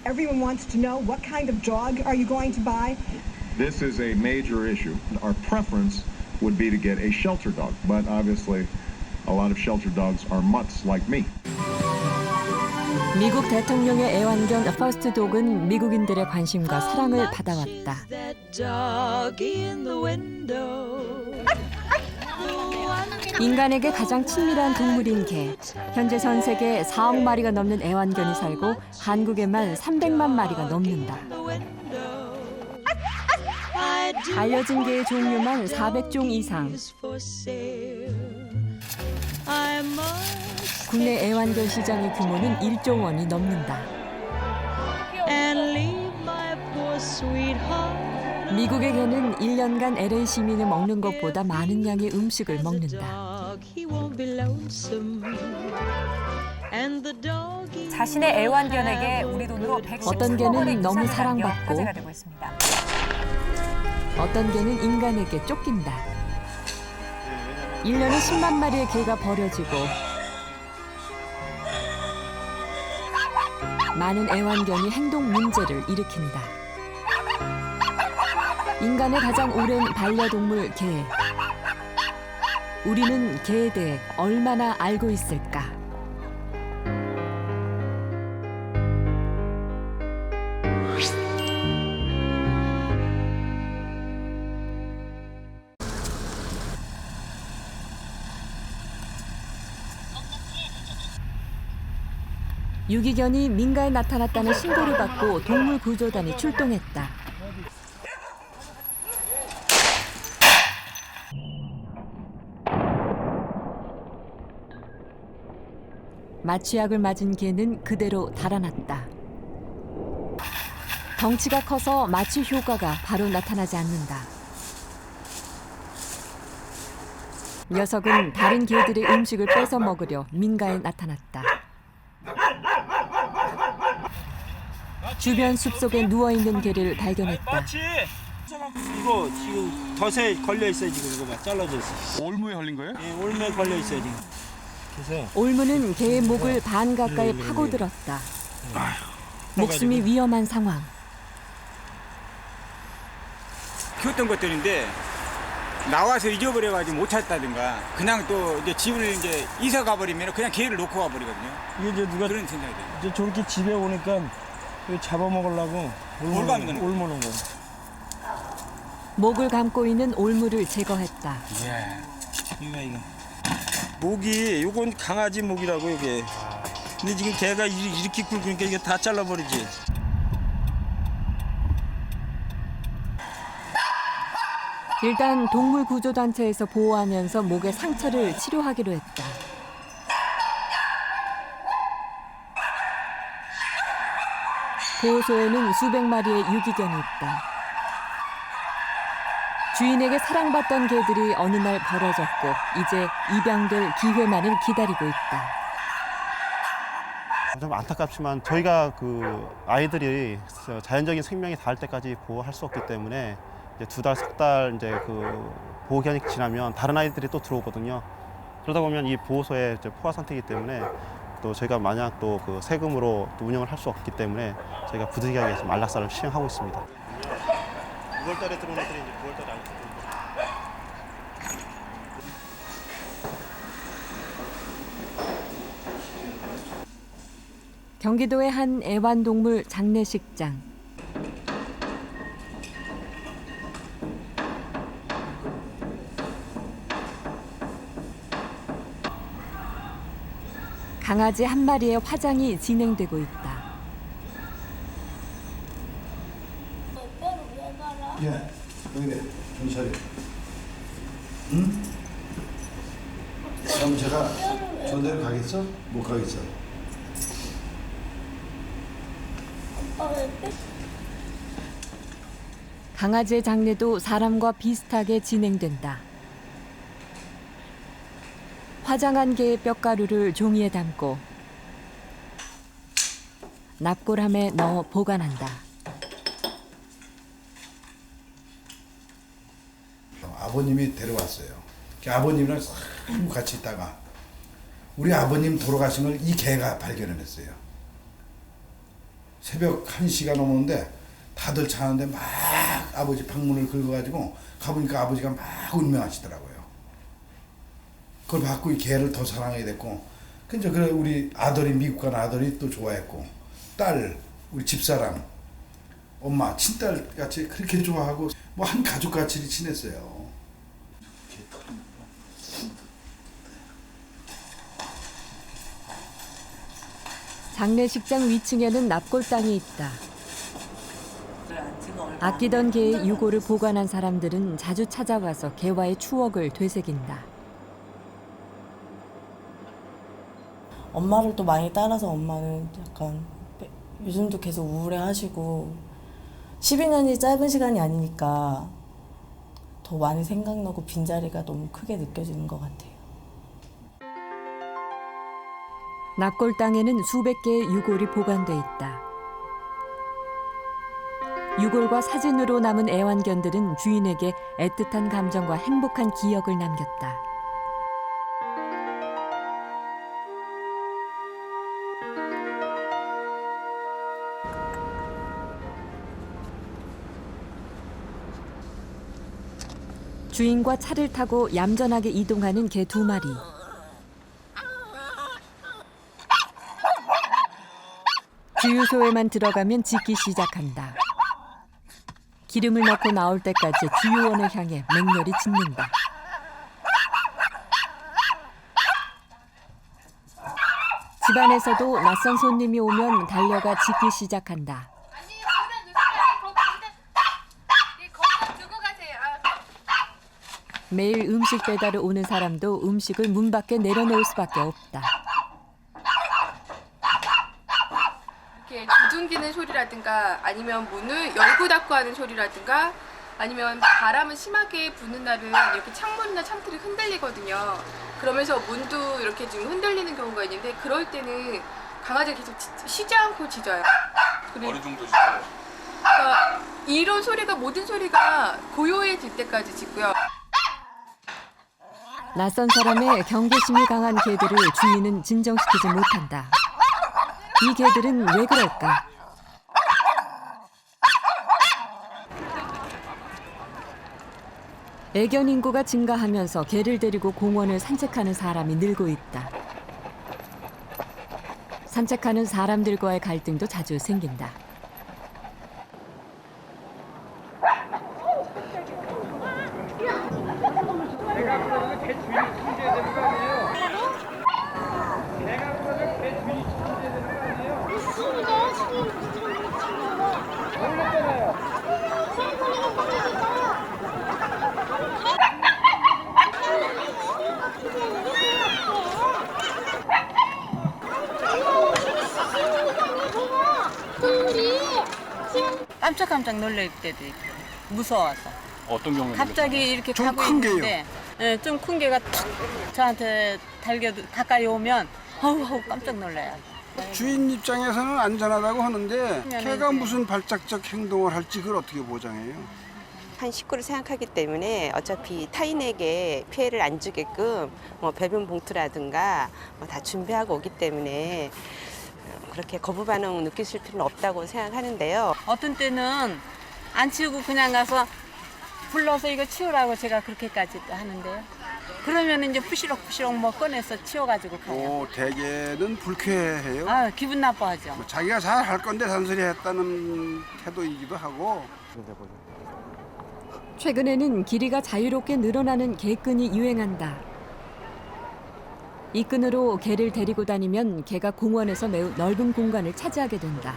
Everyone wants to know what kind of dog are you going to buy? This is a major issue. Our preference would be to get a shelter dog, but obviously a lot of shelter dogs are mutts like me. 미국 대통령의 애완견 퍼스트 독은 미국인들의 관심과 사랑을 받아왔다. 인간에게 가장 친밀한 동물인 개. 현재 전 세계 4억 마리가 넘는 애완견이 살고 한국에만 300만 마리가 넘는다. 알려진 개의 종류만 400종 이상. 국내 애완견 시장의 규모는 1조 원이 넘는다. 미국의 개는 1년간 LA 시민이 먹는 것보다 많은 양의 음식을 먹는다. 자신의 애완견에게 우리 돈으로 110억 어떤 개는 너무 사랑받고 화제가 되고 있습니다. 어떤 개는 인간에게 쫓긴다. 1년에 10만 마리의 개가 버려지고 많은 애완견이 행동 문제를 일으킨다. 인간의 가장 오랜 반려동물 개. 우리는 개에 대해 얼마나 알고 있을까? 유기견이 민가에 나타났다는 신고를 받고 동물구조단이 출동했다. 마취약을 맞은 개는 그대로 달아났다. 덩치가 커서 마취 효과가 바로 나타나지 않는다. 녀석은 다른 개들의 음식을 뺏어 먹으려 민가에 나타났다. 주변 숲속에 누워있는 개를 발견했다. 이거 지금 덫에 걸려있어요. 지금 이거 막 잘라져 있어. 올무에 걸린 거예요? 예, 올무에 걸려있어요 지금. 그래서 올무는 개의 목을 반 가까이 파고들었다. 목숨이 위험한 상황. 키웠던 것들인데 나와서 잊어버려가지고 못 찾다든가 그냥 또 이제 집을 이제 이사 가버리면 그냥 개를 놓고 가버리거든요. 이게 이제 누가 그런 생각이 들어요. 이제 저렇게 집에 오니까 이거 잡아먹으려고 올가는 올무는 거. 목을 감고 있는 올무를 제거했다. 이거. 목이 요건 강아지 목이라고 이게. 근데 지금 개가 이렇게 굵으니까 이게 다 잘라버리지. 일단 동물구조단체에서 보호하면서 목의 상처를 치료하기로 했다. 보호소에는 수백 마리의 유기견이 있다. 주인에게 사랑받던 개들이 어느 날 버려졌고 이제 입양될 기회만을 기다리고 있다. 좀 안타깝지만 저희가 그 아이들이 자연적인 생명이 닿을 때까지 보호할 수 없기 때문에 이제 2달, 3달 이제 그 보호 기간이 지나면 다른 아이들이 또 들어오거든요. 그러다 보면 이 보호소에 이제 포화 상태이기 때문에 또 저희가 만약 또 그 세금으로 또 운영을 할 수 없기 때문에 저희가 부득이하게 지금 안락사를 시행하고 있습니다. 6월달에 들어온 애들이 이제 9월달에 안 들어오고. 경기도의 한 애완동물 장례식장. 강아지 한 마리의 화장이 진행되고 있다. 야, 여기래. 정신 차려. 응? 그럼 제가 저대로 가겠어? 못 가겠어? 강아지의 장례도 사람과 비슷하게 진행된다. 화장한 개의 뼈가루를 종이에 담고 납골함에 넣어 보관한다. 아버님이 데려왔어요. 아버님이랑 싹 같이 있다가 우리 아버님 돌아가신 걸 이 개가 발견을 했어요. 새벽 1시가 넘었는데 다들 자는데 막 아버지 방문을 긁어가지고 가보니까 아버지가 막 운명하시더라고요. 그걸 받고 이 개를 더 사랑하게 됐고, 근데 그래 우리 아들이 미국 간 아들이 또 좋아했고, 딸 우리 집사람 엄마 친딸 같이 그렇게 좋아하고 뭐 한 가족 같이 지냈어요. 장례식장 위층에는 납골당이 있다. 아끼던 개의 유골을 보관한 사람들은 자주 찾아와서 개와의 추억을 되새긴다. 엄마를 또 많이 따라서 엄마는 약간 요즘도 계속 우울해하시고 12년이 짧은 시간이 아니니까 더 많이 생각나고 빈자리가 너무 크게 느껴지는 것 같아요. 납골당에는 수백 개의 유골이 보관돼 있다. 유골과 사진으로 남은 애완견들은 주인에게 애틋한 감정과 행복한 기억을 남겼다. 주인과 차를 타고 얌전하게 이동하는 개 2마리. 주유소에만 들어가면 짖기 시작한다. 기름을 넣고 나올 때까지 주유원을 향해 맹렬히 짖는다. 집안에서도 낯선 손님이 오면 달려가 짖기 시작한다. 매일 음식 배달을 오는 사람도 음식을 문 밖에 내려놓을 수밖에 없다. 이렇게 두둥기는 소리라든가 아니면 문을 열고 닫고 하는 소리라든가 아니면 바람을 심하게 부는 날은 이렇게 창문이나 창틀이 흔들리거든요. 그러면서 문도 이렇게 좀 흔들리는 경우가 있는데 그럴 때는 강아지가 계속 쉬지 않고 짖어요. 어느 정도 짖어요? 그러니까 이런 소리가 모든 소리가 고요해질 때까지 짖고요. 낯선 사람의 경계심이 강한 개들을 주인은 진정시키지 못한다. 이 개들은 왜 그럴까? 애견 인구가 증가하면서 개를 데리고 공원을 산책하는 사람이 늘고 있다. 산책하는 사람들과의 갈등도 자주 생긴다. 깜짝깜짝 놀랄 때도 있고 무서워서. 어떤 경우에 갑자기 이렇게 가고 있는데 좀 큰 개가 툭 저한테 달겨도 가까이 오면 아우 깜짝 놀라요. 주인 입장에서는 안전하다고 하는데 개가 무슨 발작적 행동을 할지 그걸 어떻게 보장해요? 한 식구를 생각하기 때문에 어차피 타인에게 피해를 안 주게끔 뭐 배변 봉투라든가 뭐 다 준비하고 오기 때문에 그렇게 거부 반응 느끼실 필요는 없다고 생각하는데요. 어떤 때는 안 치우고 그냥 가서 불러서 이거 치우라고 제가 그렇게까지 하는데요. 그러면 이제 푸시럭푸시럭 뭐 꺼내서 치워가지고 가요. 오, 대개는 불쾌해요. 아, 기분 나빠하죠. 뭐 자기가 잘 할 건데 잔소리했다는 태도이기도 하고. 최근에는 길이가 자유롭게 늘어나는 개끈이 유행한다. 이 끈으로 개를 데리고 다니면 개가 공원에서 매우 넓은 공간을 차지하게 된다.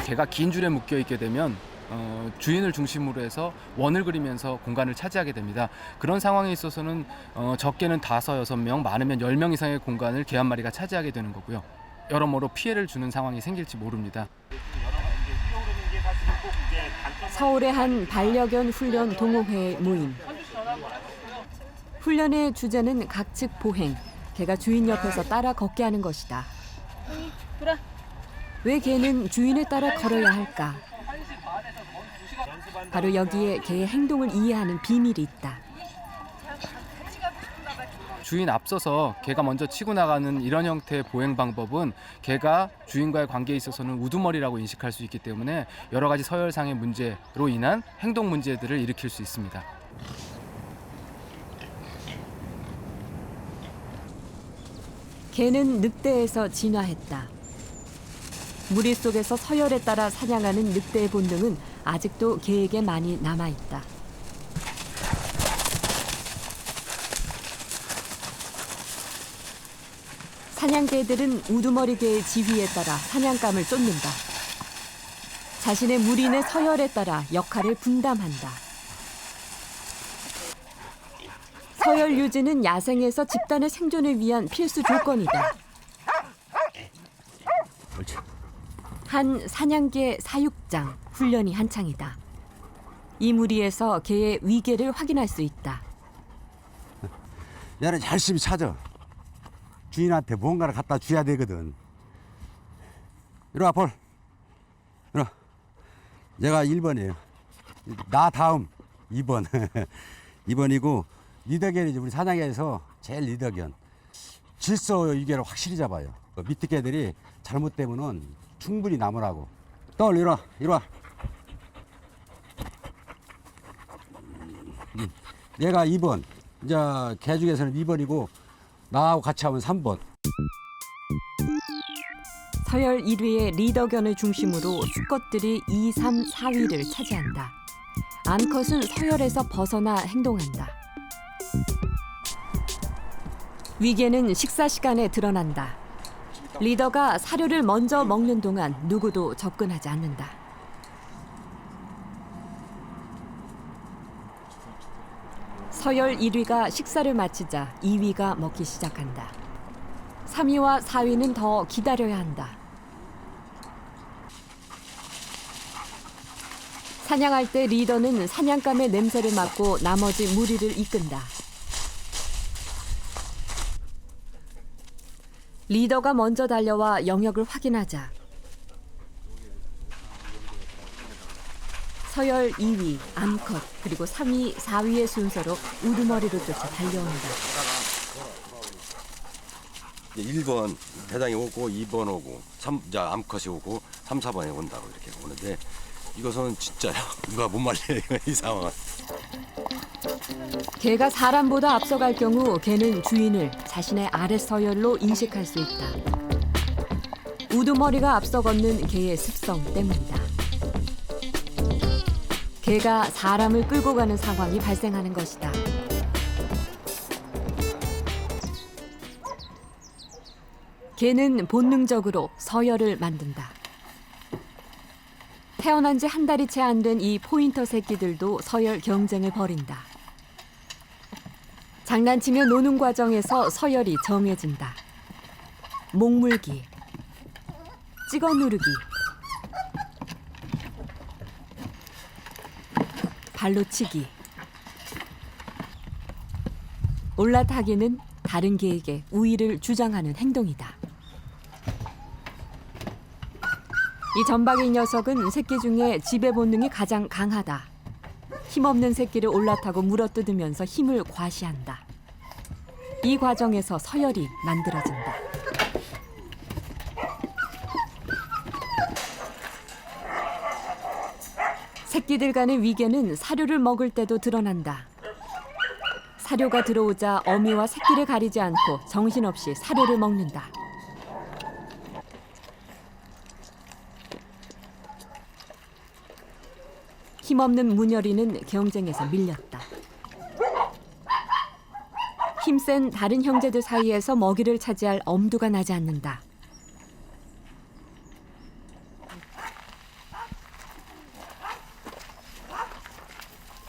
개가 긴 줄에 묶여 있게 되면 주인을 중심으로 해서 원을 그리면서 공간을 차지하게 됩니다. 그런 상황에 있어서는 적게는 5, 6명, 많으면 10명 이상의 공간을 개 한 마리가 차지하게 되는 거고요. 여러모로 피해를 주는 상황이 생길지 모릅니다. 서울의 한 반려견 훈련 동호회 모임. 훈련의 주제는 각측 보행, 개가 주인 옆에서 따라 걷게 하는 것이다. 왜 개는 주인에 따라 걸어야 할까? 바로 여기에 개의 행동을 이해하는 비밀이 있다. 주인 앞서서 개가 먼저 치고 나가는 이런 형태의 보행 방법은 개가 주인과의 관계에 있어서는 우두머리라고 인식할 수 있기 때문에 여러 가지 서열상의 문제로 인한 행동 문제들을 일으킬 수 있습니다. 개는 늑대에서 진화했다. 무리 속에서 서열에 따라 사냥하는 늑대의 본능은 아직도 개에게 많이 남아있다. 사냥개들은 우두머리개의 지휘에 따라 사냥감을 쫓는다. 자신의 무리 내 서열에 따라 역할을 분담한다. 서열 유지는 야생에서 집단의 생존을 위한 필수 조건이다. 한 사냥개 사육장 훈련이 한창이다. 이 무리에서 개의 위계를 확인할 수 있다. 얘는 열심히 찾아. 주인한테 뭔가를 갖다 줘야 되거든. 이리 와, 볼. 이리 와. 얘가 1번이에요. 나 다음 2번. 2번이고 리더견이지. 우리 사냥개에서 제일 리더견. 질서 유계를 확실히 잡아요. 밑에 개들이 잘못되면은 충분히 남으라고. 또 이리 와. 이리 와. 얘가 2번. 이제 개 중에서는 2번이고 나하고 같이 하면 3번. 서열 1위의 리더견을 중심으로 수컷들이 2, 3, 4위를 차지한다. 암컷은 서열에서 벗어나 행동한다. 위계는 식사 시간에 드러난다. 리더가 사료를 먼저 먹는 동안 누구도 접근하지 않는다. 서열 1위가 식사를 마치자 2위가 먹기 시작한다. 3위와 4위는 더 기다려야 한다. 사냥할 때 리더는 사냥감의 냄새를 맡고 나머지 무리를 이끈다. 리더가 먼저 달려와 영역을 확인하자 서열 2위, 암컷, 그리고 3위, 4위의 순서로 우두머리를 쫓아 달려온다. 1번 대장이 오고 2번 오고 암컷이 오고 3, 4번이 온다고 이렇게 오는데 이것은 진짜요. 누가 못 말려요 이 상황은. 개가 사람보다 앞서갈 경우 개는 주인을 자신의 아래 서열로 인식할 수 있다. 우두머리가 앞서 걷는 개의 습성 때문이다. 개가 사람을 끌고 가는 상황이 발생하는 것이다. 개는 본능적으로 서열을 만든다. 태어난 지 한 달이 채 안 된 이 포인터 새끼들도 서열 경쟁을 벌인다. 장난치며 노는 과정에서 서열이 정해진다. 목물기, 찍어 누르기, 발로 치기, 올라타기는 다른 개에게 우위를 주장하는 행동이다. 이 점박이 녀석은 새끼 중에 지배 본능이 가장 강하다. 힘없는 새끼를 올라타고 물어뜯으면서 힘을 과시한다. 이 과정에서 서열이 만들어진다. 새끼들 간의 위계는 사료를 먹을 때도 드러난다. 사료가 들어오자 어미와 새끼를 가리지 않고 정신없이 사료를 먹는다. 힘없는 문열이는 경쟁에서 밀렸다. 힘센 다른 형제들 사이에서 먹이를 차지할 엄두가 나지 않는다.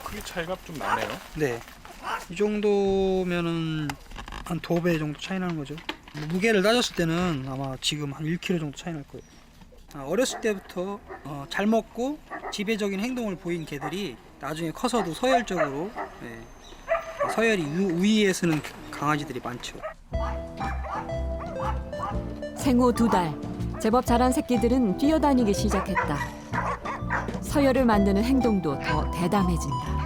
크기 차이가 좀 나네요. 네. 이 정도면은 한 2배 정도 차이 나는 거죠. 무게를 따졌을 때는 아마 지금 한 1kg 정도 차이 날 거예요. 어렸을 때부터 잘 먹고 지배적인 행동을 보인 개들이 나중에 커서도 서열적으로 서열이 우위에 서는 강아지들이 많죠. 생후 2달, 제법 자란 새끼들은 뛰어다니기 시작했다. 서열을 만드는 행동도 더 대담해진다.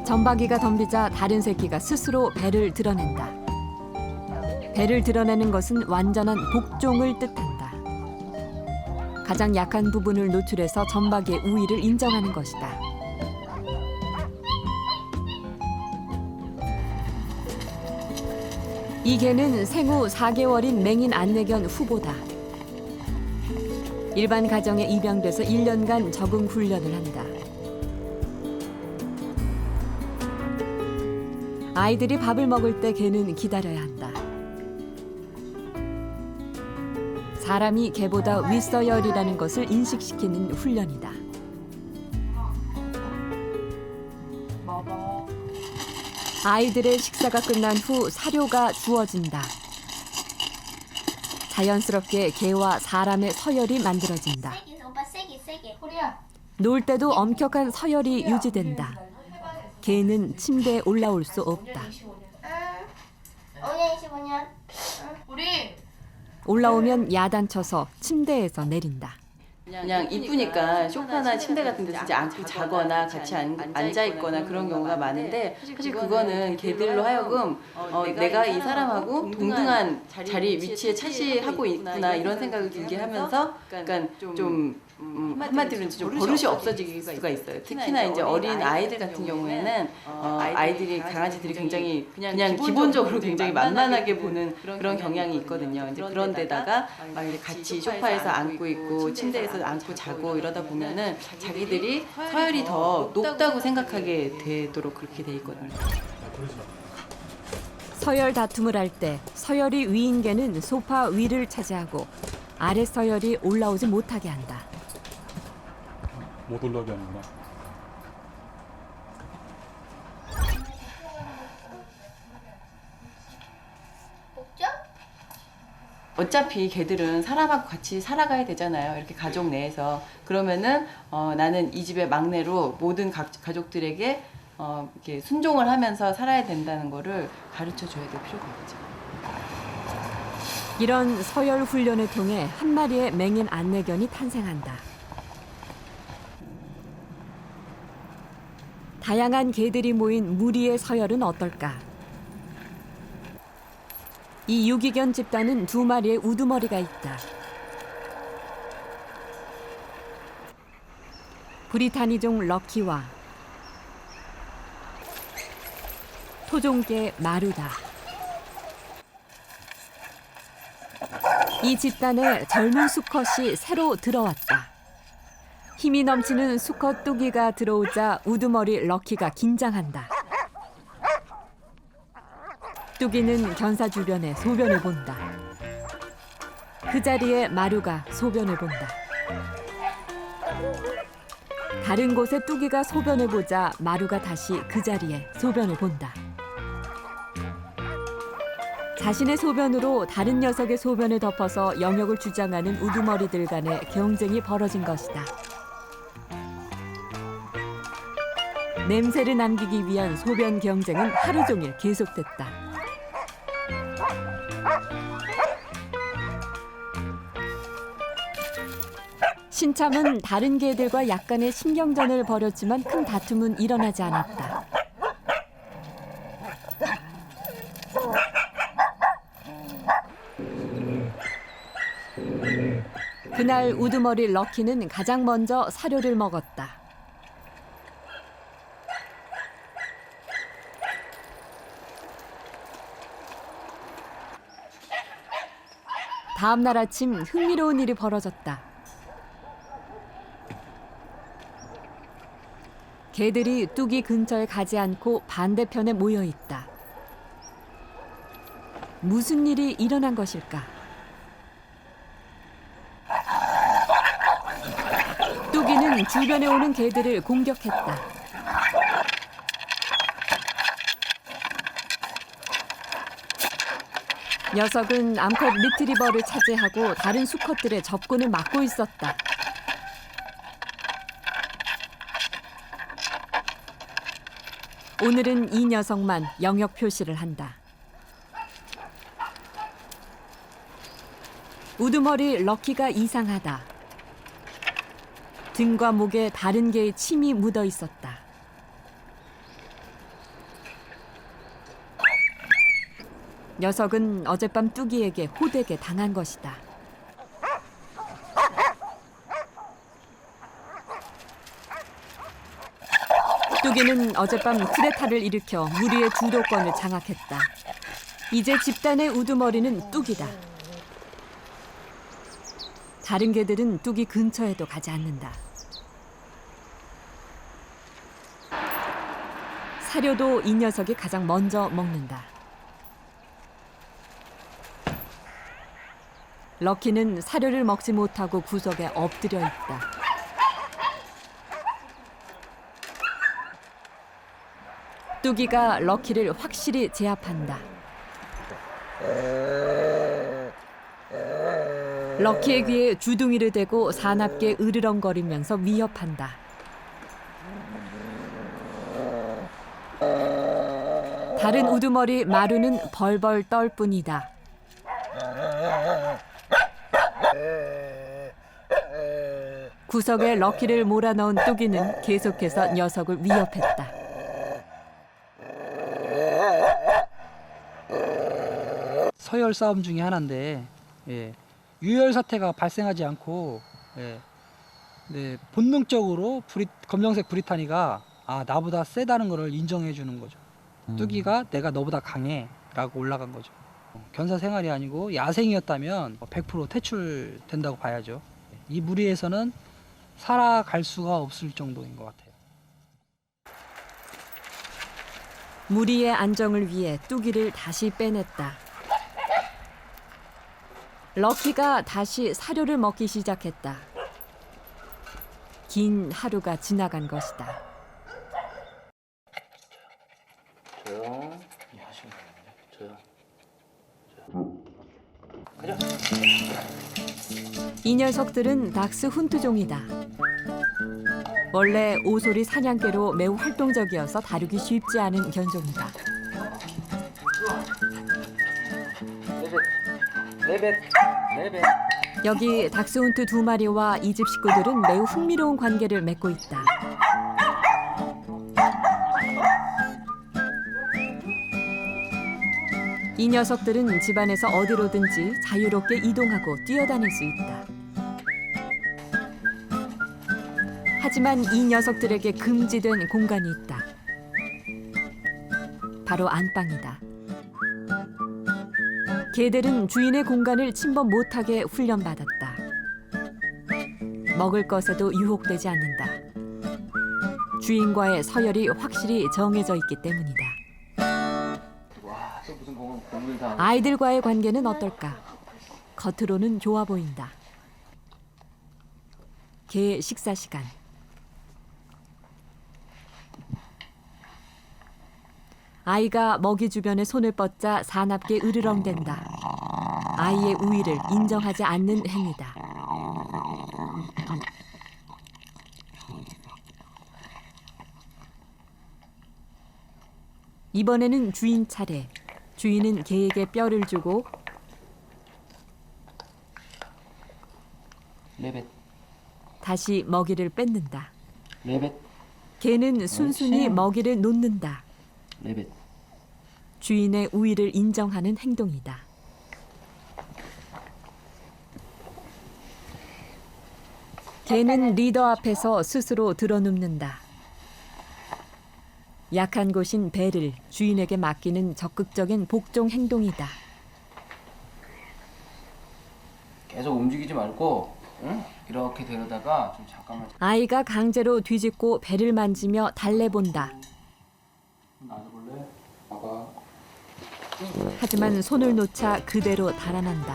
점박이가 덤비자 다른 새끼가 스스로 배를 드러낸다. 배를 드러내는 것은 완전한 복종을 뜻한다. 가장 약한 부분을 노출해서 점박이의 우위를 인정하는 것이다. 이 개는 생후 4개월인 맹인 안내견 후보다. 일반 가정에 입양돼서 1년간 적응 훈련을 한다. 아이들이 밥을 먹을 때 개는 기다려야 한다. 사람이 개보다 윗서열이라는 것을 인식시키는 훈련이다. 아이들의 식사가 끝난 후 사료가 주어진다. 자연스럽게 개와 사람의 서열이 만들어진다. 놀 때도 엄격한 서열이 유지된다. 개는 침대에 올라올 수 없다. 5년, 25년. 우리 올라오면 야단쳐서 침대에서 내린다. 그냥 이쁘니까 소파나 침대 같은 데 진짜 앉고 자거나 같이 앉아 있거나 그런 경우가 많은데 사실 그거는 개들로 하여금 내가 이 사람하고 동등한 자리 위치에 차지하고 있구나 이런 생각을 들게 하면서 그러니까 좀 한마디로 좀 버릇이 없어질 수가 있어요. 특히나 이제 어린 아이들 같은 경우에는 아이들이 강아지들이 굉장히 그냥 기본적으로 굉장히 만만하게 보는 그런 경향이 있거든요. 이제 그런 데다가 막 이렇게 같이 소파에서 앉고 있고 침대에서 앉고 자고 이러다 보면은 자기들이 서열이 더 높다고 생각하게 되도록 그렇게 돼 있거든요. 서열 다툼을 할 때 서열이 위인 개는 소파 위를 차지하고 아래 서열이 올라오지 못하게 한다. 못 올라오게 하는구나. 어차피 개들은 사람하고 같이 살아가야 되잖아요. 이렇게 가족 내에서. 그러면은 나는 이 집의 막내로 모든 가족들에게 이렇게 순종을 하면서 살아야 된다는 거를 가르쳐 줘야 될 필요가 있죠. 이런 서열 훈련을 통해 한 마리의 맹인 안내견이 탄생한다. 다양한 개들이 모인 무리의 서열은 어떨까? 이 유기견 집단은 2마리의 우두머리가 있다. 브리타니종 럭키와 토종개 마루다. 이 집단에 젊은 수컷이 새로 들어왔다. 힘이 넘치는 수컷 뚜기가 들어오자 우두머리 럭키가 긴장한다. 뚜기는 견사 주변에 소변을 본다. 그 자리에 마루가 소변을 본다. 다른 곳에 뚜기가 소변을 보자 마루가 다시 그 자리에 소변을 본다. 자신의 소변으로 다른 녀석의 소변을 덮어서 영역을 주장하는 우두머리들 간의 경쟁이 벌어진 것이다. 냄새를 남기기 위한 소변 경쟁은 하루 종일 계속됐다. 신참은 다른 개들과 약간의 신경전을 벌였지만 큰 다툼은 일어나지 않았다. 그날 우두머리 럭키는 가장 먼저 사료를 먹었다. 다음 날 아침 흥미로운 일이 벌어졌다. 개들이 뚜기 근처에 가지 않고 반대편에 모여 있다. 무슨 일이 일어난 것일까? 뚜기는 주변에 오는 개들을 공격했다. 녀석은 암컷 리트리버를 차지하고 다른 수컷들의 접근을 막고 있었다. 오늘은 이 녀석만 영역 표시를 한다. 우두머리 럭키가 이상하다. 등과 목에 다른 개의 침이 묻어 있었다. 녀석은 어젯밤 뚜기에게 호되게 당한 것이다. 뚜기는 어젯밤 쿠데타를 일으켜 무리의 주도권을 장악했다. 이제 집단의 우두머리는 뚜기다. 다른 개들은 뚜기 근처에도 가지 않는다. 사료도 이 녀석이 가장 먼저 먹는다. 럭키는 사료를 먹지 못하고 구석에 엎드려 있다. 뚜기가 럭키를 확실히 제압한다. 럭키의 귀에 주둥이를 대고 사납게 으르렁거리면서 위협한다. 다른 우두머리 마루는 벌벌 떨 뿐이다. 구석에 럭키를 몰아넣은 뚜기는 계속해서 녀석을 위협했다. 서열 싸움 중에 하나인데 유혈 사태가 발생하지 않고 본능적으로 검정색 브리타니가 나보다 세다는 것을 인정해 주는 거죠. 뚜기가 내가 너보다 강해 라고 올라간 거죠. 견사 생활이 아니고 야생이었다면 100% 퇴출된다고 봐야죠. 이 무리에서는 살아갈 수가 없을 정도인 것 같아요. 무리의 안정을 위해 뚜기를 다시 빼냈다. 럭키가 다시 사료를 먹기 시작했다. 긴 하루가 지나간 것이다. 조용히 하시면 됩니다. 조용. 이 녀석들은 닥스 훈트종이다. 원래 오소리 사냥개로 매우 활동적이어서 다루기 쉽지 않은 견종이다. 여기 닥스훈트 2마리와 이 집 식구들은 매우 흥미로운 관계를 맺고 있다. 이 녀석들은 집안에서 어디로든지 자유롭게 이동하고 뛰어다닐 수 있다. 하지만 이 녀석들에게 금지된 공간이 있다. 바로 안방이다. 개들은 주인의 공간을 침범 못하게 훈련받았다. 먹을 것에도 유혹되지 않는다. 주인과의 서열이 확실히 정해져 있기 때문이다. 와, 또 무슨 공을 다. 아이들과의 관계는 어떨까? 겉으로는 좋아 보인다. 개 식사 시간. 아이가 먹이 주변에 손을 뻗자 사납게 으르렁댄다. 아이의 우위를 인정하지 않는 행위다. 이번에는 주인 차례. 주인은 개에게 뼈를 주고 레벳. 다시 먹이를 뺏는다. 레벳. 개는 순순히 먹이를 놓는다. 레벳. 주인의 우위를 인정하는 행동이다. 개는 리더 앞에서 스스로 드러눕는다. 약한 곳인 배를 주인에게 맡기는 적극적인 복종 행동이다. 계속 움직이지 말고, 응? 이렇게 데려다가 좀 잠깐만. 아이가 강제로 뒤집고 배를 만지며 달래본다. 놔둬볼래? 봐봐. 하지만 손을 놓자 그대로 달아난다.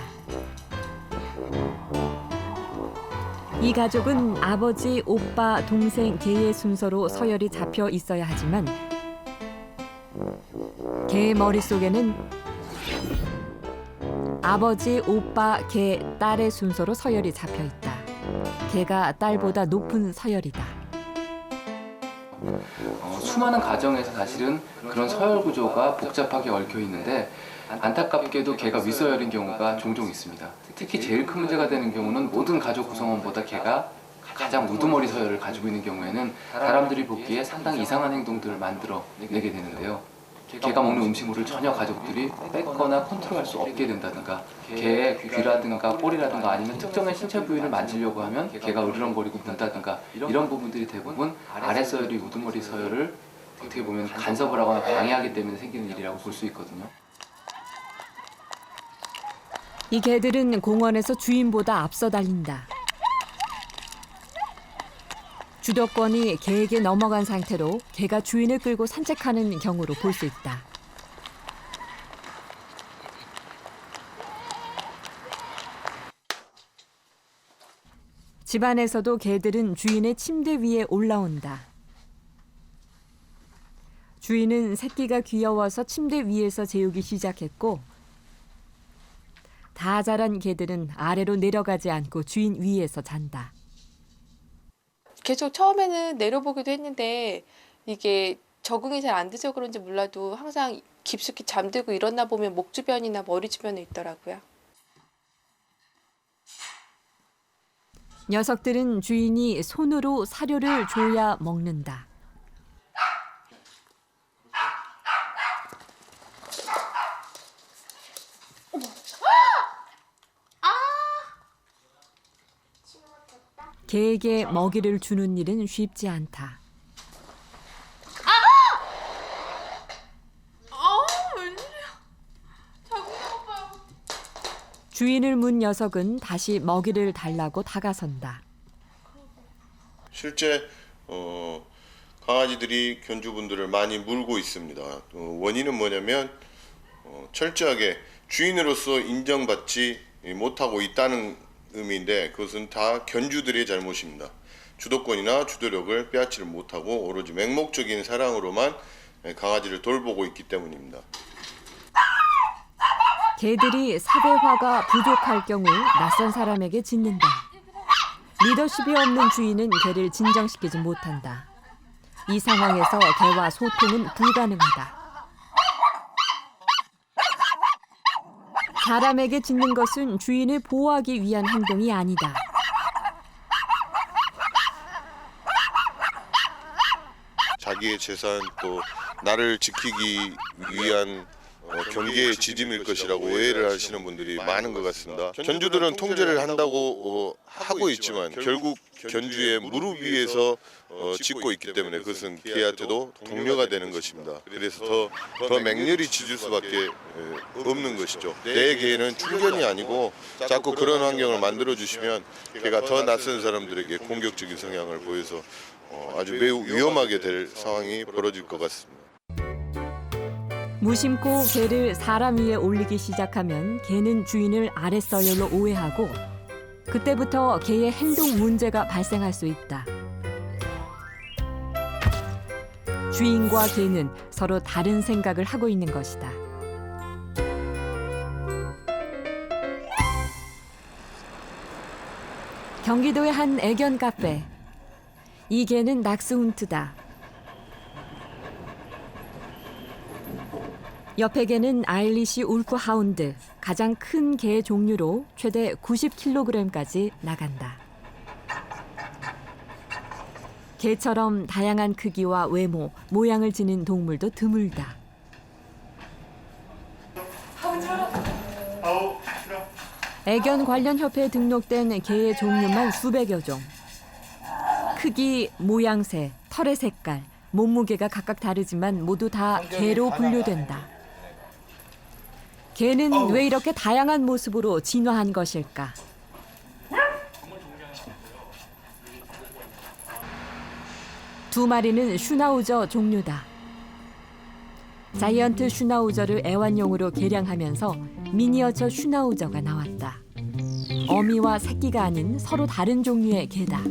이 가족은 아버지, 오빠, 동생, 개의 순서로 서열이 잡혀 있어야 하지만 개의 머릿속에는 아버지, 오빠, 개, 딸의 순서로 서열이 잡혀 있다. 개가 딸보다 높은 서열이다. 수많은 가정에서 사실은 그런 서열 구조가 복잡하게 얽혀 있는데 안타깝게도 개가 윗서열인 경우가 종종 있습니다. 특히 제일 큰 문제가 되는 경우는 모든 가족 구성원보다 개가 가장 우두머리 서열을 가지고 있는 경우에는 사람들이 보기에 상당히 이상한 행동들을 만들어내게 되는데요. 개가 먹는 음식물을 전혀 가족들이 뺏거나 컨트롤할 수 없게 된다든가, 개의 귀라든가 꼬리라든가 아니면 특정한 신체 부위를 만지려고 하면 개가 으르렁거리고 문다든가, 이런 부분들이 대부분 아랫서열이 우두머리 서열을 어떻게 보면 간섭을 하거나 방해하기 때문에 생기는 일이라고 볼 수 있거든요. 이 개들은 공원에서 주인보다 앞서 달린다. 주도권이 개에게 넘어간 상태로 개가 주인을 끌고 산책하는 경우로 볼 수 있다. 집안에서도 개들은 주인의 침대 위에 올라온다. 주인은 새끼가 귀여워서 침대 위에서 재우기 시작했고, 다 자란 개들은 아래로 내려가지 않고 주인 위에서 잔다. 계속 처음에는 내려보기도 했는데 이게 적응이 잘 안 돼서 그런지 몰라도 항상 깊숙이 잠들고 일어나 보면 목 주변이나 머리 주변에 있더라고요. 녀석들은 주인이 손으로 사료를 줘야 먹는다. 개에게 먹이를 주는 일은 쉽지 않다. 주인을 문 녀석은 다시 먹이를 달라고 다가선다. 실제 강아지들이 견주분들을 많이 물고 있습니다. 원인은 뭐냐면 철저하게 주인으로서 인정받지 못하고 있다는 의미인데, 그것은 다 견주들의 잘못입니다. 주도권이나 주도력을 빼앗지를 못하고 오로지 맹목적인 사랑으로만 강아지를 돌보고 있기 때문입니다. 개들이 사회화가 부족할 경우 낯선 사람에게 짖는다. 리더십이 없는 주인은 개를 진정시키지 못한다. 이 상황에서 개와 소통은 불가능하다. 사람에게 짖는 것은 주인을 보호하기 위한 행동이 아니다. 자기의 재산, 또 나를 지키기 위한 경계의 지짐일 것이라고 오해를 하시는 분들이 많은 것 같습니다. 견주들은 통제를 한다고 하고 있지만 결국 견주의 무릎 위에서 짖고 있기 때문에 그것은 개한테도 동료가 되는 것입니다. 그래서 더 맹렬히 짖을 수밖에 없는 것이죠. 내 개는 출견이 아니고 자꾸 그런 환경을 만들어 주시면 개가 더 낯선 사람들에게 공격적인 성향을 보여서 아주 매우 위험하게 될 상황이 벌어질 것 같습니다. 무심코 개를 사람 위에 올리기 시작하면 개는 주인을 아랫서열로 오해하고, 그때부터 개의 행동 문제가 발생할 수 있다. 주인과 개는 서로 다른 생각을 하고 있는 것이다. 경기도의 한 애견 카페. 이 개는 닥스훈트다. 옆에 개는 아일리시 울프 하운드, 가장 큰 개 종류로 최대 90kg까지 나간다. 개처럼 다양한 크기와 외모, 모양을 지닌 동물도 드물다. 애견 관련 협회에 등록된 개의 종류만 수백여 종. 크기, 모양새, 털의 색깔, 몸무게가 각각 다르지만 모두 다 개로 분류된다. 개는 왜 이렇게 다양한 모습으로 진화한 것일까? 두 마리는 슈나우저 종류다. 자이언트 슈나우저를 애완용으로 개량하면서 미니어처 슈나우저가 나왔다. 어미와 새끼가 아닌 서로 다른 종류의 개다.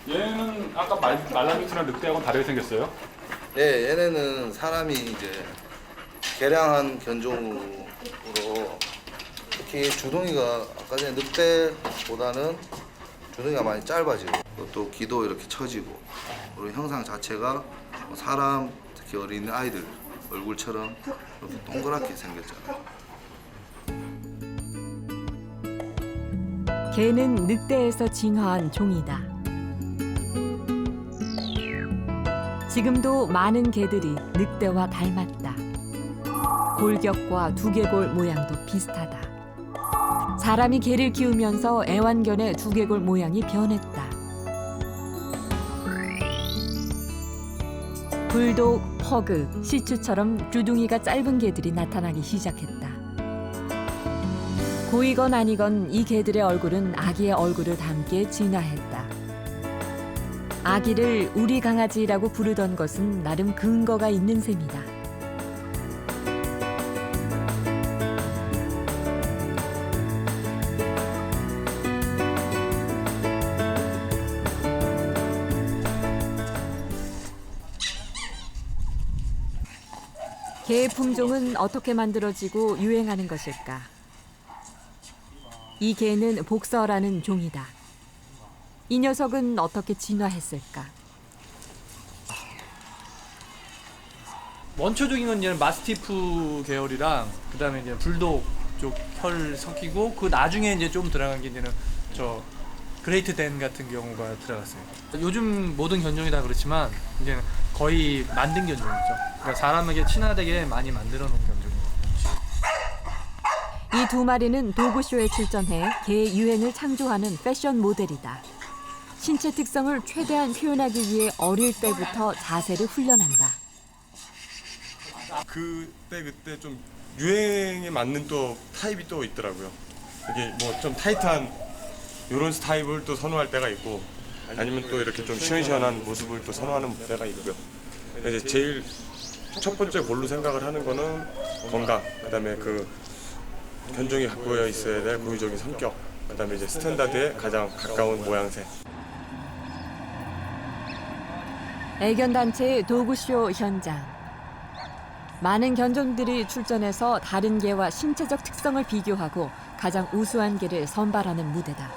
얘는 아까 말라미트랑 늑대하고는 다르게 생겼어요? 네, 얘네는 사람이 이제 개량한 견종으로, 특히 주둥이가 아까 전에 늑대보다는 주둥이가 많이 짧아지고 또 귀도 이렇게 처지고, 그리고 형상 자체가 사람, 특히 어린 아이들 얼굴처럼 이렇게 동그랗게 생겼잖아요. 개는 늑대에서 진화한 종이다. 지금도 많은 개들이 늑대와 닮았다. 골격과 두개골 모양도 비슷하다. 사람이 개를 키우면서 애완견의 두개골 모양이 변했다. 불독, 퍼그, 시츄처럼 주둥이가 짧은 개들이 나타나기 시작했다. 고이건 아니건 이 개들의 얼굴은 아기의 얼굴을 닮게 진화했다. 아기를 우리 강아지라고 부르던 것은 나름 근거가 있는 셈이다. 개의 품종은 어떻게 만들어지고 유행하는 것일까? 이 개는 복서라는 종이다. 이 녀석은 어떻게 진화했을까? 원초적인 건 이제는 마스티프 계열이랑 그다음에 이제 불독 쪽 혈 섞이고 그 나중에 이제 좀 들어간 게 이제는 저 그레이트 댄 같은 경우가 들어갔어요. 요즘 모든 견종이 다 그렇지만 이제 거의 만든 견종이죠. 그러니까 사람에게 친화되게 많이 만들어 놓은 견종이에요. 이 두 마리는 도그쇼에 출전해 개의 유행을 창조하는 패션 모델이다. 신체 특성을 최대한 표현하기 위해 어릴 때부터 자세를 훈련한다. 그때 좀 유행에 맞는 또 타입이 또 있더라고요. 이게 뭐 좀 타이트한 이런 스타일을 또 선호할 때가 있고 아니면 또 이렇게 좀 시원시원한 모습을 또 선호하는 때가 있고요. 이제 제일 첫 번째 골로 생각을 하는 거는 건강, 그다음에 그 견종이 갖고 있어야 될 고유적인 성격, 그다음에 이제 스탠다드에 가장 가까운 모양새. 애견단체의 도그쇼 현장. 많은 견종들이 출전해서 다른 개와 신체적 특성을 비교하고 가장 우수한 개를 선발하는 무대다.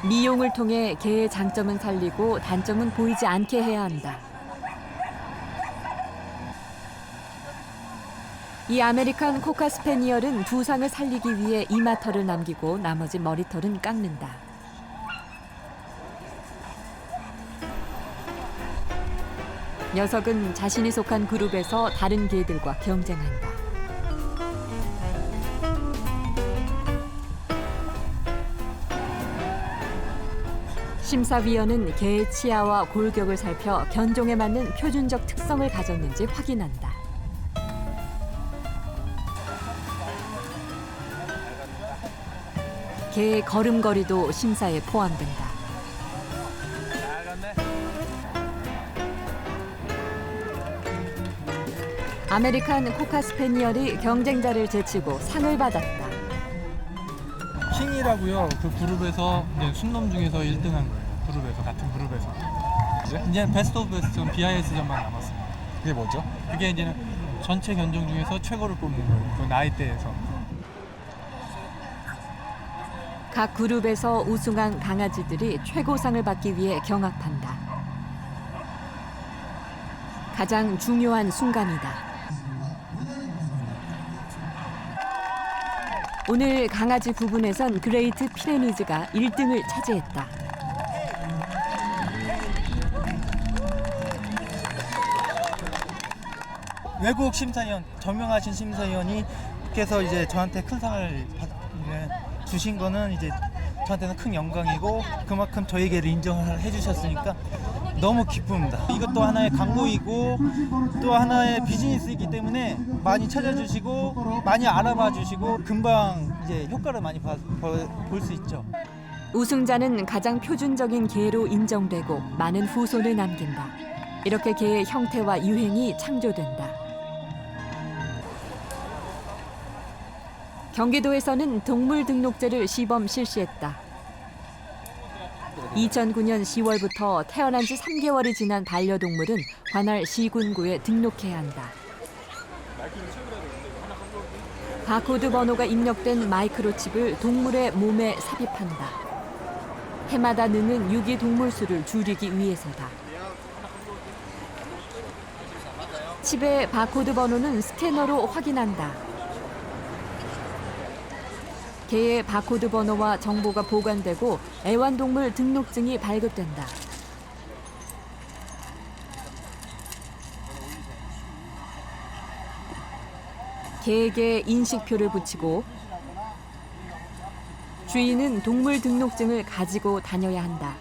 미용을 통해 개의 장점은 살리고 단점은 보이지 않게 해야 한다. 이 아메리칸 코카 스패니얼은 두상을 살리기 위해 이마털을 남기고 나머지 머리털은 깎는다. 녀석은 자신이 속한 그룹에서 다른 개들과 경쟁한다. 심사위원은 개의 치아와 골격을 살펴 견종에 맞는 표준적 특성을 가졌는지 확인한다. 개의 걸음걸이도 심사에 포함된다. 아메리칸 코카 스패니얼이 경쟁자를 제치고 상을 받았다. 킹이라고요. 그 그룹에서 이제 순놈 중에서 1등한 거예요. 그룹에서 같은 그룹에서. 이제 베스트 오브 베스트는 BIS전만 남았습니다. 그게 뭐죠? 그게 이제는 전체 견종 중에서 최고를 뽑는 거예요. 그 나이대에서. 각 그룹에서 우승한 강아지들이 최고상을 받기 위해 경합한다. 가장 중요한 순간이다. 오늘 강아지 부분에선 그레이트 피레니즈가 1등을 차지했다. 외국 심사위원, 정명하신 심사위원이 께서 이제 저한테 큰 상을 주신 거는 이제 저한테는 큰 영광이고 그만큼 저에게 인정을 해주셨으니까 너무 기쁩니다. 이것도 하나의 광고이고 또 하나의 비즈니스이기 때문에 많이 찾아주시고 많이 알아봐 주시고 금방 이제 효과를 많이 볼 수 있죠. 우승자는 가장 표준적인 개로 인정되고 많은 후손을 남긴다. 이렇게 개의 형태와 유행이 창조된다. 경기도에서는 동물 등록제를 시범 실시했다. 2009년 10월부터 태어난 지 3개월이 지난 반려동물은 관할 시군구에 등록해야 한다. 바코드 번호가 입력된 마이크로칩을 동물의 몸에 삽입한다. 해마다 느는 유기동물 수를 줄이기 위해서다. 칩의 바코드 번호는 스캐너로 확인한다. 개의 바코드 번호와 정보가 보관되고 애완동물 등록증이 발급된다. 개에게 인식표를 붙이고 주인은 동물 등록증을 가지고 다녀야 한다.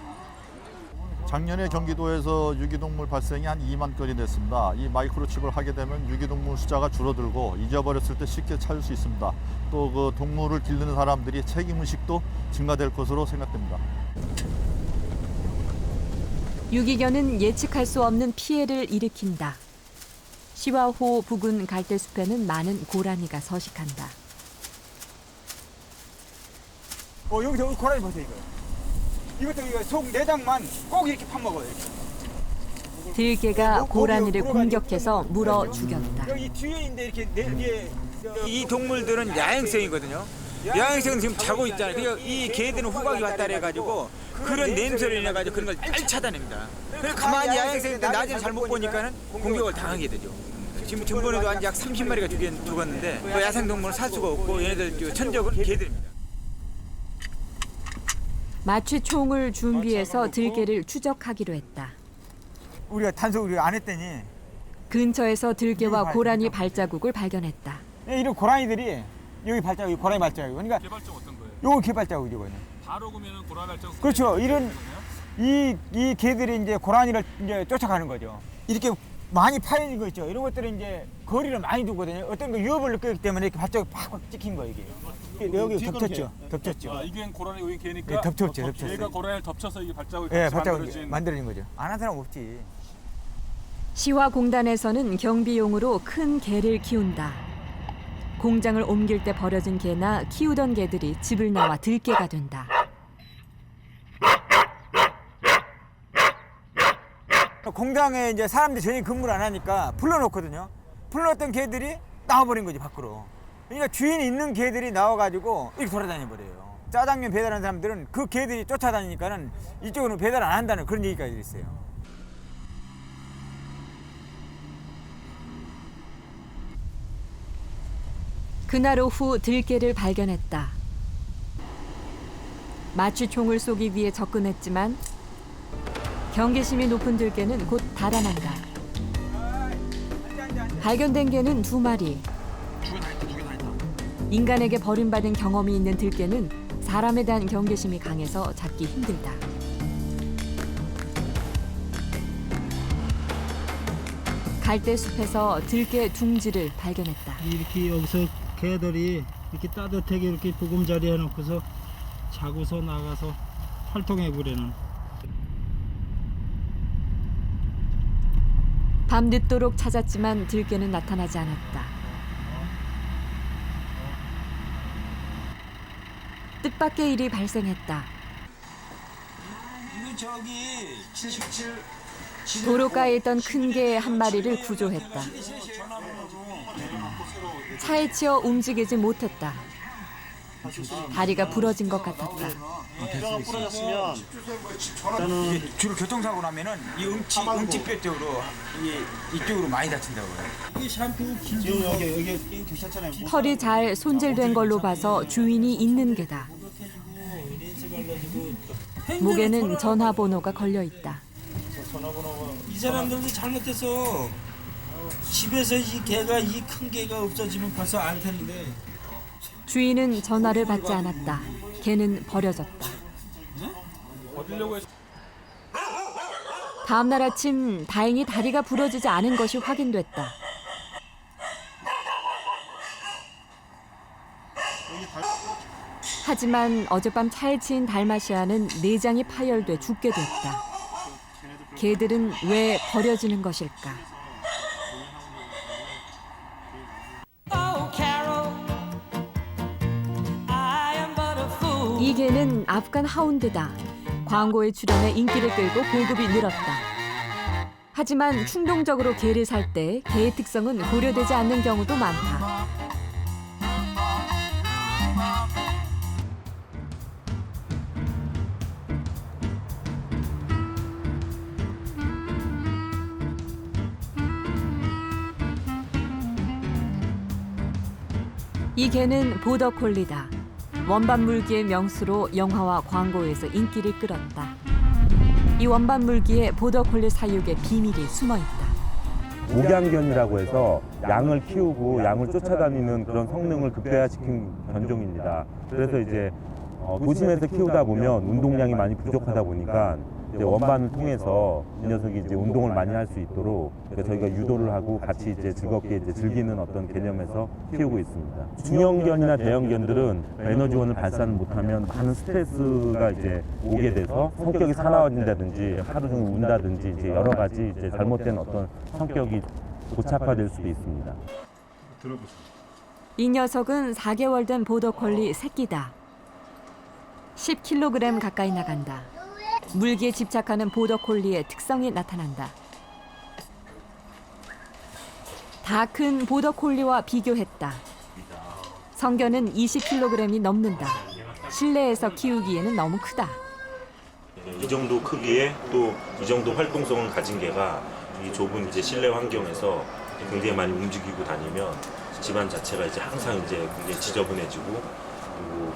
작년에 경기도에서 유기동물 발생이 한 2만 건이 됐습니다. 이 마이크로칩을 하게 되면 유기동물 숫자가 줄어들고 잊어버렸을 때 쉽게 찾을 수 있습니다. 또 그 동물을 기르는 사람들이 책임의식도 증가될 것으로 생각됩니다. 유기견은 예측할 수 없는 피해를 일으킨다. 시와호 부근 갈대숲에는 많은 고라니가 서식한다. 여기서 고라니 보세요, 이거. 이것도 이거 속 내장만 꼭 이렇게 파먹어요. 들개가 고라니를 공격해서 물어 죽였다. 여기 뒤에 있는데 이렇게 이 동물들은 야행성이거든요. 야행성은 지금 자고 있잖아요. 그러니까 이 개들은 후각이 왔다 그래가지고 그런 냄새를 내가지고 그런 걸 잘 차단합니다. 그래서 가만히 야행성인데 낮에는 잘못 보니까는 공격을 당하게 되죠. 지금 전번에도 한 약 30마리가 죽었는데 야생동물은 살 수가 없고 얘네들 천적은 개들입니다. 마취총을 준비해서 들개를 추적하기로 했다. 우리가 단속을 안 했더니 근처에서 들개와 고라니 발자국을 발견했다. 이런 고라니들이 여기 발자국, 고라니 발자국. 그러니까 개발적 어떤 거예요? 요거 개발자국이거든요. 바로 보면은 고라니 발자국. 그렇죠. 이런 이 개들이 이제 고라니를 이제 쫓아가는 거죠. 이렇게 많이 파여진 거 있죠. 이런 것들은 이제 거리를 많이 두거든요. 어떤 거 위협을 느끼기 때문에 이렇게 발자국이 팍팍 찍힌 거예요, 이게. 여기 덮쳤죠. 덮쳤죠. 아, 이게 고라니, 여기 개니까. 네, 덮쳤죠. 얘가 고라니를 덮쳐서 이게 발자국이 네, 같이 발자국이 만들어진 거죠. 안 한 사람 없지. 시와 공단에서는 경비용으로 큰 개를 키운다. 공장을 옮길 때 버려진 개나 키우던 개들이 집을 나와 들개가 된다. 공장에 이제 사람들이 전혀 근무를 안 하니까 불러놓거든요. 불러놓던 개들이 나와버린 거지, 밖으로. 그러니까 주인이 있는 개들이 나와가지고 이렇게 돌아다녀 버려요. 짜장면 배달하는 사람들은 그 개들이 쫓아다니니까는 이쪽으로 배달 안 한다는 그런 얘기까지 있어요. 그날 오후 들개를 발견했다. 마취총을 쏘기 위해 접근했지만 경계심이 높은 들개는 곧 달아난다. 발견된 개는 2마리. 인간에게 버림받은 경험이 있는 들개는 사람에 대한 경계심이 강해서 잡기 힘들다. 갈대숲에서 들개 둥지를 발견했다. 이렇게 여기서 개들이 이렇게 따뜻하게 이렇게 보금자리 해놓고서 자고서 나가서 활동해 보려는. 밤 늦도록 찾았지만 들개는 나타나지 않았다. 뜻밖의 일이 발생했다. 이거 저기 77 도로가에 있던 큰 개 한 마리를 구조했다. 차에 치여 움직이지 못했다. 다리가 부러진 것 같았다. 이게 주로 교통사고 나면은 이 음치뼈 쪽으로 이쪽으로 많이 다친다고요. 이 샴푸 길죠. 여기 괜찮잖아요. 털이 잘 손질된 걸로 봐서 주인이 있는 개다. 목에는 전화번호가 걸려 있다. 이 사람들도 잘못해서 집에서 이 개가 이 큰 개가 없어지면 벌써 알 텐데. 주인은 전화를 받지 않았다. 개는 버려졌다. 다음 날 아침 다행히 다리가 부러지지 않은 것이 확인됐다. 하지만 어젯밤 차에 치인 달마시아는 내장이 파열돼 죽게 됐다. 개들은 왜 버려지는 것일까? 이 개는 아프간 하운드다. 광고에 출연해 인기를 끌고 보급이 늘었다. 하지만 충동적으로 개를 살 때 개의 특성은 고려되지 않는 경우도 많다. 이 개는 보더콜리다. 원반 물기의 명수로 영화와 광고에서 인기를 끌었다. 이 원반 물기에 보더콜리 사육의 비밀이 숨어 있다. 목양견이라고 해서 양을 키우고 양을 쫓아다니는 그런 성능을 극대화시킨 견종입니다. 그래서 이제 도심에서 키우다 보면 운동량이 많이 부족하다 보니까 이제 원반을 통해서 이 녀석이 이제 운동을 많이 할 수 있도록 저희가 유도를 하고 같이 이제 즐겁게 이제 즐기는 어떤 개념에서 키우고 있습니다. 중형견이나 대형견들은 에너지원을 발산 못하면 많은 스트레스가 이제 오게 돼서 성격이 사나워진다든지 하루 종일 운다든지 이제 여러 가지 이제 잘못된 어떤 성격이 고착화될 수도 있습니다. 이 녀석은 4개월 된 보더콜리 새끼다. 10kg 가까이 나간다. 물기에 집착하는 보더콜리의 특성이 나타난다. 다 큰 보더콜리와 비교했다. 성견은 20kg이 넘는다. 실내에서 키우기에는 너무 크다. 이 정도 크기에 또 이 정도 활동성을 가진 개가 이 좁은 이제 실내 환경에서 굉장히 많이 움직이고 다니면 집안 자체가 이제 항상 이제 굉장히 지저분해지고, 그리고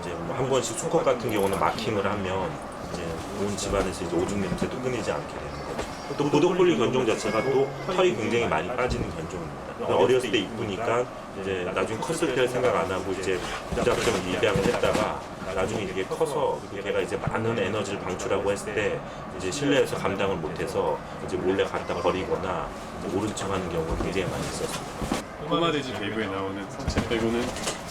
이제 뭐 한 번씩 수컷 같은 경우는 마킹을 하면 이제 온 집안에서 이제 오줌 냄새도 끊이지 않게 되는 거죠. 또 보더콜리 견종 자체가 또 털이 굉장히 많이 빠지는 견종입니다. 어렸을 때 이쁘니까 이제 나중에 컸을 때를 생각 안 하고 이제 무작정 입양을 했다가 나중에 이게 커서 걔가 이제 많은 에너지를 방출하고 했을 때 이제 실내에서 감당을 못해서 이제 몰래 갖다 버리거나 모른 척하는 경우가 굉장히 많이 있었습니다. 꼬마돼지 개구에 나오는 성체 빼고는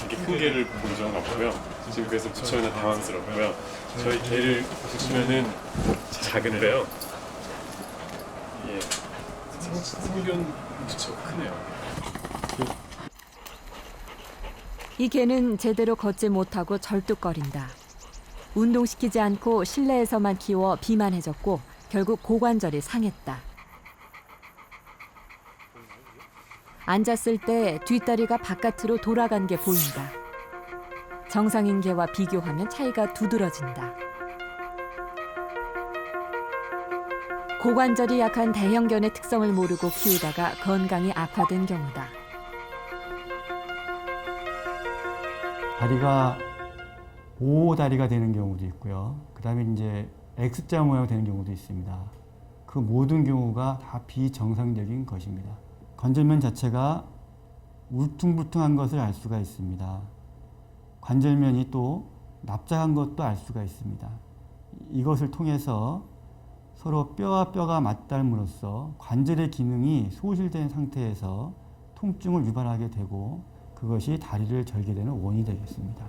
이렇게 큰 개를 본 적은 없고요. 지금 그래서 무척이나 당황스럽고요. 저희 개를 보시면은 작은데요. 예, 성견 무척 크네요. 이 개는 제대로 걷지 못하고 절뚝거린다. 운동시키지 않고 실내에서만 키워 비만해졌고 결국 고관절이 상했다. 앉았을 때 뒷다리가 바깥으로 돌아간 게 보인다. 정상인 개와 비교하면 차이가 두드러진다. 고관절이 약한 대형견의 특성을 모르고 키우다가 건강이 악화된 경우다. 다리가 O다리가 되는 경우도 있고요. 그다음에 이제 X자 모양 되는 경우도 있습니다. 그 모든 경우가 다 비정상적인 것입니다. 관절면 자체가 울퉁불퉁한 것을 알 수가 있습니다. 관절면이 또 납작한 것도 알 수가 있습니다. 이것을 통해서 서로 뼈와 뼈가 맞닿음으로써 관절의 기능이 소실된 상태에서 통증을 유발하게 되고 그것이 다리를 절게 되는 원인이 되겠습니다.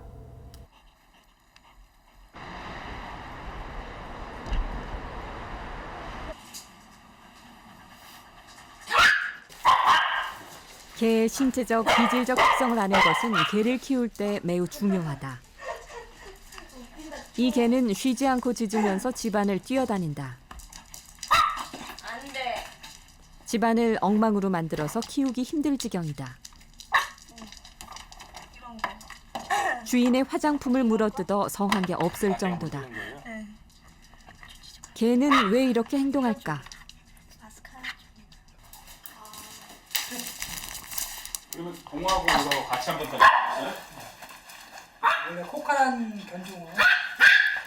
개의 신체적, 기질적 특성을 아는 것은 개를 키울 때 매우 중요하다. 이 개는 쉬지 않고 짖으면서 집안을 뛰어다닌다. 집안을 엉망으로 만들어서 키우기 힘들 지경이다. 주인의 화장품을 물어뜯어 성한 게 없을 정도다. 개는 왜 이렇게 행동할까? 그러면 동화하고 이거 같이 한번 더 해보세요. 원래 코카란 견종은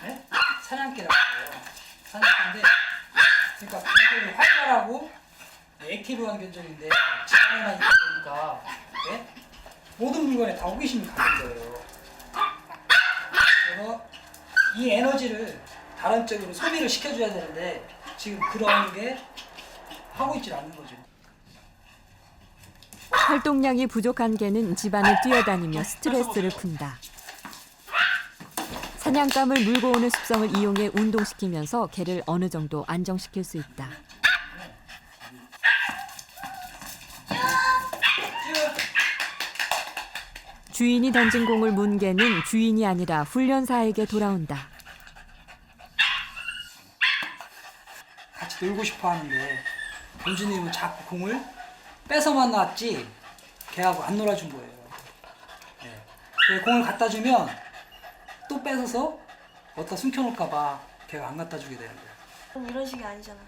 네? 사냥개라고 해요. 사냥개인데 그러니까 굉장히 활발하고 액티브한 견종인데 집안에만 있다 보니까 네? 모든 물건에 다 호기심이 강한 거예요. 그래서 이 에너지를 다른 쪽으로 소비를 시켜줘야 되는데 지금 그런 게 하고 있질 않는 거죠. 활동량이 부족한 개는 집안을 뛰어다니며 스트레스를 푼다. 사냥감을 물고 오는 습성을 이용해 운동시키면서 개를 어느 정도 안정시킬 수 있다. 주인이 던진 공을 문 개는 주인이 아니라 훈련사에게 돌아온다. 같이 놀고 싶어 하는데 본주님은 자꾸 공을 뺏어만 놨지 걔하고 안 놀아준 거예요. 네. 그래서 공을 갖다 주면 또 뺏어서 어디다 숨겨놓을까 봐 걔가 안 갖다 주게 되는 거예요. 이런 식이 아니잖아.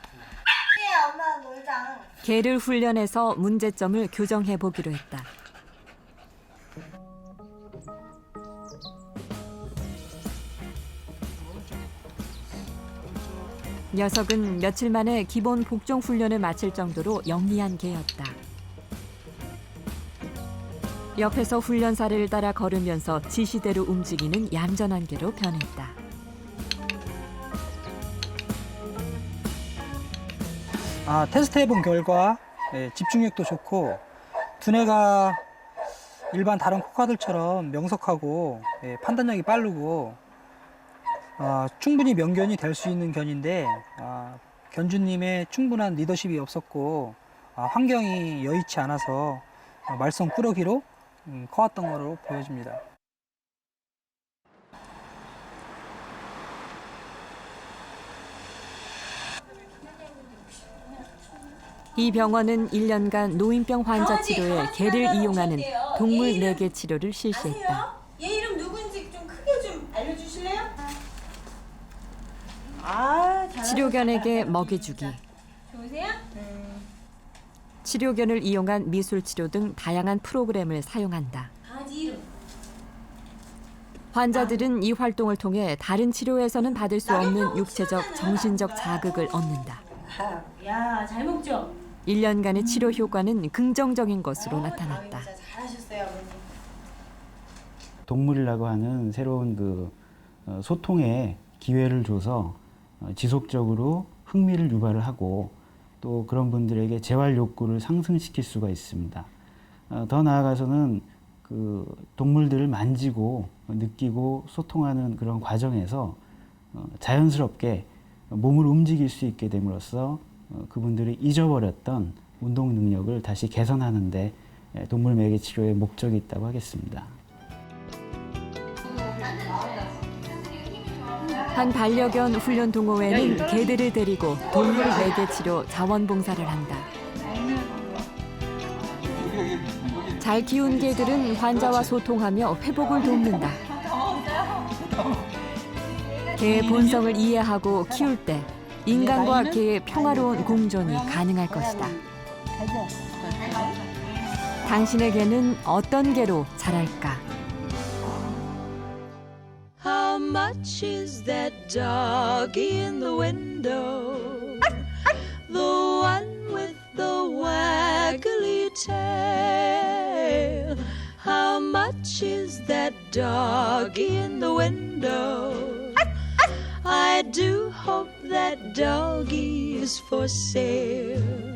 엄마 놀자. 개를 훈련해서 문제점을 교정해 보기로 했다. 녀석은 며칠 만에 기본 복종 훈련을 마칠 정도로 영리한 개였다. 옆에서 훈련사를 따라 걸으면서 지시대로 움직이는 얌전한 개로 변했다. 테스트해본 결과 집중력도 좋고 두뇌가 일반 다른 코카들처럼 명석하고 판단력이 빠르고 충분히 명견이 될 수 있는 견인데 견주님의 충분한 리더십이 없었고 환경이 여의치 않아서 말썽 꾸러기로 커왔던 것으로 보여집니다. 이 병원은 1년간 노인병 환자 치료에 개를 이용하는 동물 4개 치료를 실시했다. 얘 이름 누군지 좀 크게 좀 알려주실래요? 치료견에게 먹이주기, 좋으세요? 치료견을 이용한 미술치료 등 다양한 프로그램을 사용한다. 강아지 이름. 환자들은 이 활동을 통해 다른 치료에서는 받을 수 없는 육체적, 정신적 자극을 얻는다. 야, 잘 먹죠? 1년간의 치료 효과는 긍정적인 것으로 나타났다. 잘하셨어요, 아버님. 동물이라고 하는 새로운 소통의 기회를 줘서 지속적으로 흥미를 유발을 하고 또 그런 분들에게 재활 욕구를 상승시킬 수가 있습니다. 더 나아가서는 동물들을 만지고 느끼고 소통하는 그런 과정에서 자연스럽게 몸을 움직일 수 있게 됨으로써 그분들이 잊어버렸던 운동 능력을 다시 개선하는 데 동물 매개 치료의 목적이 있다고 하겠습니다. 한 반려견 훈련 동호회는 개들을 데리고 동물 매개 치료 자원봉사를 한다. 잘 키운 개들은 환자와 소통하며 회복을 돕는다. 개의 본성을 이해하고 키울 때 인간과 개의 평화로운 공존이 가능할 것이다. 당신의 개는 어떤 개로 자랄까? How much is that doggy in the window? The one with the waggly tail. How much is that doggy in the window? I do hope that doggy is for sale.